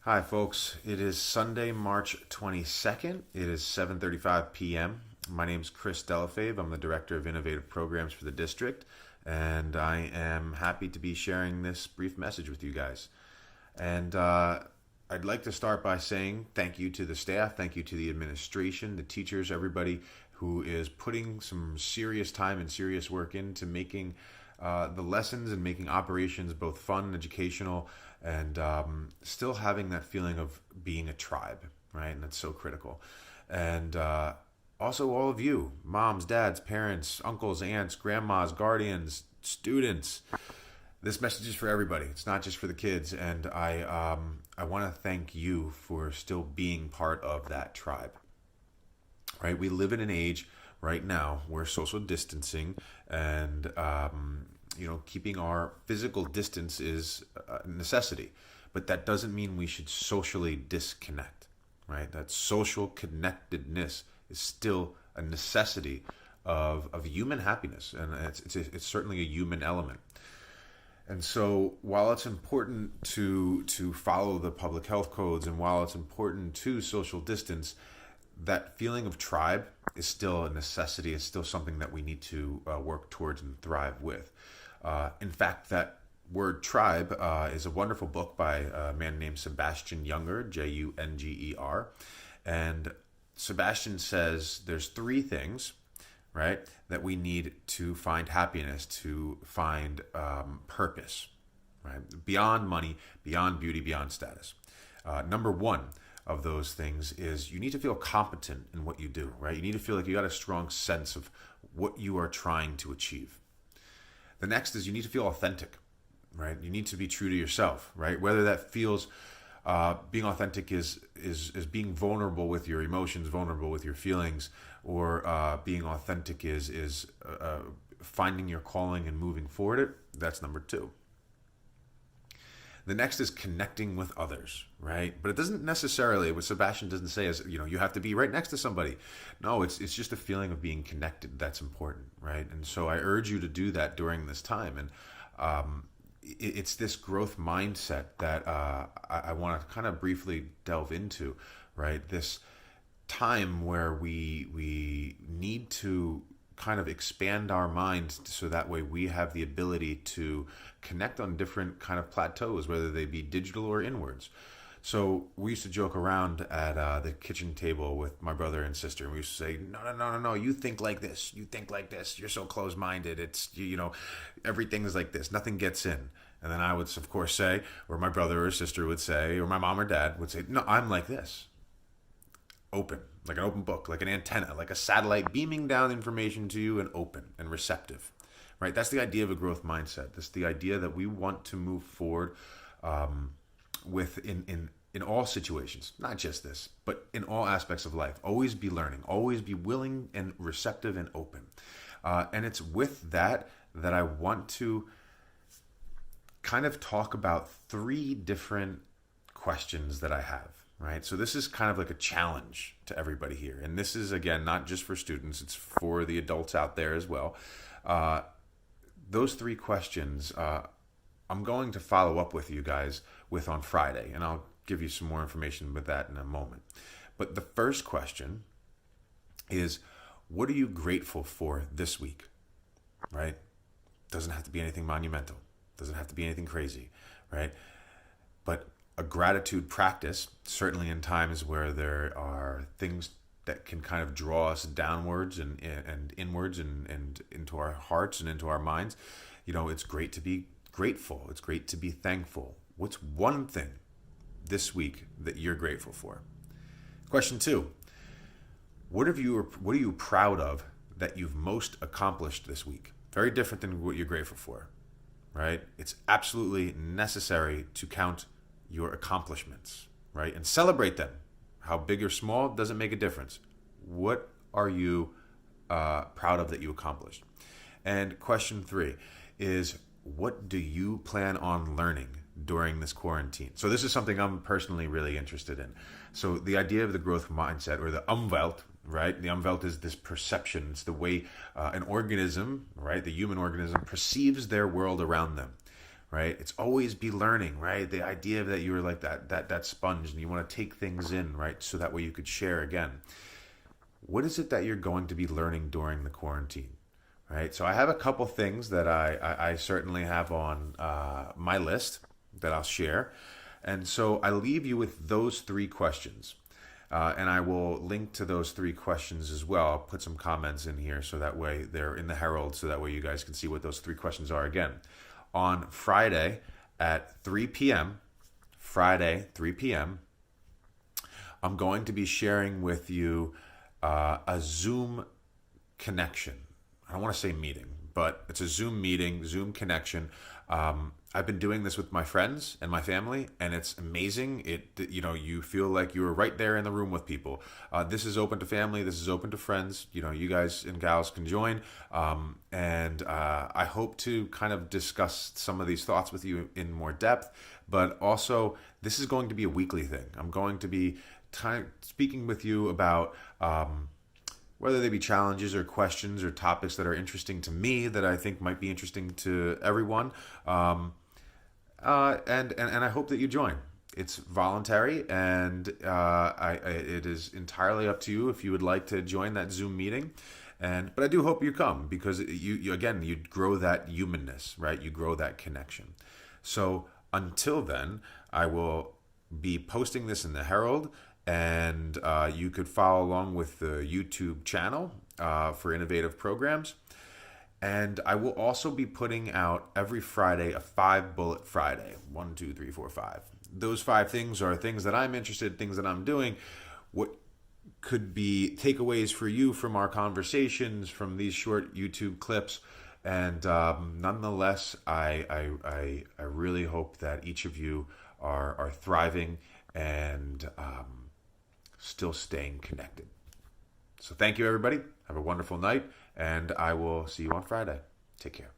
Hi, folks. It is Sunday, March 22nd. It is 7:35 p.m. My name is Della Fave. I'm the Director of Innovative Programs for the district, and I am happy to be sharing this brief message with you guys. And I'd like to start by saying thank you to the staff, thank you to the administration, the teachers, everybody who is putting some serious time and serious work into making the lessons and making operations both fun and educational, and still having that feeling of being a tribe, right? And that's so critical. And also, all of you, moms, dads, parents, uncles, aunts, grandmas, guardians, students. This message is for everybody. It's not just for the kids. And I want to thank you for still being part of that tribe, right? We live in an age right now where social distancing and keeping our physical distance is a necessity, but that doesn't mean we should socially disconnect, right? That social connectedness is still a necessity of human happiness, and it's certainly a human element. And so, while it's important to follow the public health codes, and while it's important to social distance, that feeling of tribe is still a necessity. It's still something that we need to work towards and thrive with. In fact, that word tribe is a wonderful book by a man named Sebastian Junger, Junger. And Sebastian says there's three things, right, that we need to find happiness, to find purpose, right? Beyond money, beyond beauty, beyond status. Number one of those things is you need to feel competent in what you do, right? You need to feel like you got a strong sense of what you are trying to achieve. The next is you need to feel authentic, right? You need to be true to yourself, right? Whether that feels being authentic is being vulnerable with your emotions, vulnerable with your feelings, or being authentic is finding your calling and moving forward it. That's number two. The next is connecting with others, right? But it doesn't necessarily, what Sebastian doesn't say is, you have to be right next to somebody. No, it's just a feeling of being connected that's important, right? And so I urge you to do that during this time. And it's this growth mindset that I want to kind of briefly delve into, right? This time where we need to kind of expand our minds so that way we have the ability to connect on different kind of plateaus, whether they be digital or inwards. So we used to joke around at the kitchen table with my brother and sister, and we used to say, no, you think like this, you're so close-minded, it's, everything is like this, nothing gets in. And then I would, of course, say, or my brother or sister would say, or my mom or dad would say, no, I'm like this. Open, like an open book, like an antenna, like a satellite beaming down information to you, and open and receptive, right? That's the idea of a growth mindset. That's the idea that we want to move forward with in all situations, not just this, but in all aspects of life. Always be learning, always be willing and receptive and open. And it's with that I want to kind of talk about three different questions that I have. Right. So this is kind of like a challenge to everybody here. And this is, again, not just for students, it's for the adults out there as well. Those three questions I'm going to follow up with you guys with on Friday. And I'll give you some more information with that in a moment. But the first question is, what are you grateful for this week? Right? Doesn't have to be anything monumental. Doesn't have to be anything crazy. Right? But a gratitude practice, certainly in times where there are things that can kind of draw us downwards and inwards and into our hearts and into our minds. It's great to be grateful. It's great to be thankful. What's one thing this week that you're grateful for? Question two, what are you proud of that you've most accomplished this week? Very different than what you're grateful for, right? It's absolutely necessary to count your accomplishments, right? And celebrate them. How big or small doesn't make a difference. What are you proud of that you accomplished? And question three is, what do you plan on learning during this quarantine? So this is something I'm personally really interested in. So the idea of the growth mindset, or the Umwelt, right? The Umwelt is this perception. It's the way an organism, right, the human organism, perceives their world around them. right? It's always be learning, right? The idea that you're like that sponge and you want to take things in, right? So that way you could share again. What is it that you're going to be learning during the quarantine, right? So I have a couple things that I certainly have on my list that I'll share. And so I leave you with those three questions. And I will link to those three questions as well. I'll put some comments in here so that way they're in the Herald, so that way you guys can see what those three questions are again. On Friday at 3 p.m., I'm going to be sharing with you a Zoom connection. I don't want to say meeting, but it's a Zoom meeting, Zoom connection. I've been doing this with my friends and my family, and it's amazing. You feel like you were right there in the room with people. This is open to family. This is open to friends. You guys and gals can join. And I hope to kind of discuss some of these thoughts with you in more depth. But also, this is going to be a weekly thing. I'm going to be speaking with you about whether they be challenges or questions or topics that are interesting to me that I think might be interesting to everyone. And I hope that you join. It's voluntary, and it is entirely up to you if you would like to join that Zoom meeting. But I do hope you come, because you grow that humanness, right? You grow that connection. So until then, I will be posting this in the Herald, and you could follow along with the YouTube channel for innovative programs. And I will also be putting out every Friday a 5-bullet Friday. 1, 2, 3, 4, 5. Those 5 things are things that I'm interested in, things that I'm doing. What could be takeaways for you from our conversations, from these short YouTube clips. And nonetheless, I really hope that each of you are thriving and still staying connected. So thank you, everybody. Have a wonderful night, and I will see you on Friday. Take care.